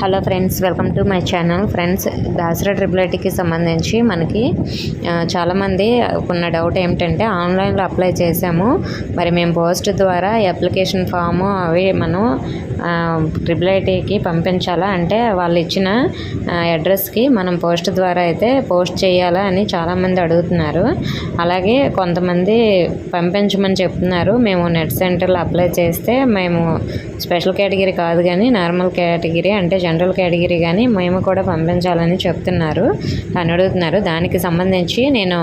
Hello friends, welcome to my channel. Friends, దాసరా triple ఐటీకి సంబంధించి మనకి చాలామంది ఉన్న డౌట్ ఏమిటంటే ఆన్లైన్లో అప్లై చేసాము, మరి మేము పోస్ట్ ద్వారా అప్లికేషన్ ఫాము అవి మనం ట్రిపుల్ ఐటీకి పంపించాలా అంటే వాళ్ళు ఇచ్చిన అడ్రస్కి మనం పోస్ట్ ద్వారా అయితే పోస్ట్ చేయాలా అని చాలామంది అడుగుతున్నారు. అలాగే కొంతమంది పంపించమని చెప్తున్నారు. మేము నెట్ సెంటర్లో అప్లై చేస్తే మేము స్పెషల్ కేటగిరీ కాదు కానీ నార్మల్ కేటగిరీ అంటే జనరల్ కేటగిరీ కానీ మేము కూడా పంపించాలని చెప్తున్నారు అని అడుగుతున్నారు. దానికి సంబంధించి నేను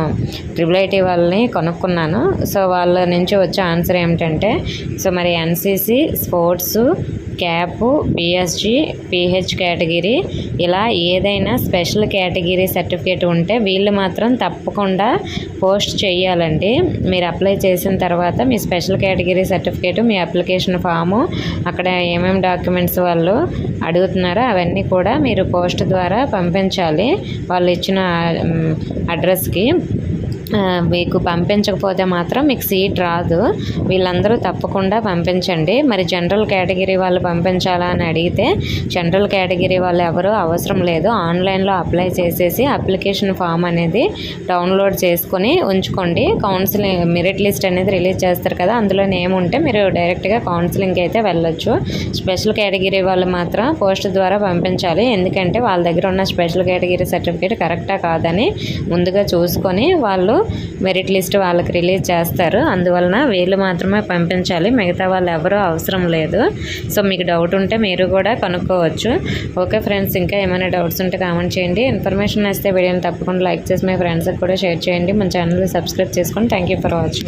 ట్రిపుల్ ఐటీ వాళ్ళని కనుక్కున్నాను. సో వాళ్ళ నుంచి వచ్చే ఆన్సర్ ఏమిటంటే, సో మరి NCC, sports, cap, PSG, pH category ఇలా ఏదైనా స్పెషల్ కేటగిరీ సర్టిఫికేట్ ఉంటే వీళ్ళు మాత్రం తప్పకుండా పోస్ట్ చేయాలండి. మీరు అప్లై చేసిన తర్వాత మీ స్పెషల్ కేటగిరీ సర్టిఫికేట్, మీ అప్లికేషన్ ఫాము, అక్కడ ఏమేమి డాక్యుమెంట్స్ వాళ్ళు అడుగుతున్నారో అవన్నీ కూడా మీరు పోస్ట్ ద్వారా పంపించాలి వాళ్ళు ఇచ్చిన అడ్రస్కి. మీకు పంపించకపోతే మాత్రం మీకు సీట్ రాదు. వీళ్ళందరూ తప్పకుండా పంపించండి. మరి జనరల్ కేటగిరీ వాళ్ళు పంపించాలా అని అడిగితే జనరల్ కేటగిరీ వాళ్ళు ఎవరు అవసరం లేదు. ఆన్లైన్లో అప్లై చేసేసి అప్లికేషన్ ఫామ్ అనేది డౌన్లోడ్ చేసుకొని ఉంచుకోండి. కౌన్సిలింగ్ మెరిట్ లిస్ట్ అనేది రిలీజ్ చేస్తారు కదా, అందులో నేమ్ ఉంటే మీరు డైరెక్ట్గా కౌన్సిలింగ్కి అయితే వెళ్ళొచ్చు. స్పెషల్ కేటగిరీ వాళ్ళు మాత్రం పోస్ట్ ద్వారా పంపించాలి. ఎందుకంటే వాళ్ళ దగ్గర ఉన్న స్పెషల్ కేటగిరీ సర్టిఫికేట్ కరెక్టా కాదని ముందుగా చూసుకొని వాళ్ళు మెరిట్ లిస్ట్ వాళ్ళకి రిలీజ్ చేస్తారు. అందువలన వీళ్ళు మాత్రమే పంపించాలి, మిగతా వాళ్ళు ఎవరూ అవసరం లేదు. సో మీకు డౌట్ ఉంటే మీరు కూడా కనుక్కోవచ్చు. ఓకే ఫ్రెండ్స్, ఇంకా ఏమైనా డౌట్స్ ఉంటే కామెంట్ చేయండి. ఇన్ఫర్మేషన్ వస్తే వీడియోని తప్పకుండా లైక్ చేసి మీ ఫ్రెండ్స్కి కూడా షేర్ చేయండి. మన ఛానల్ని సబ్స్క్రైబ్ చేసుకోండి. Thank you for watching.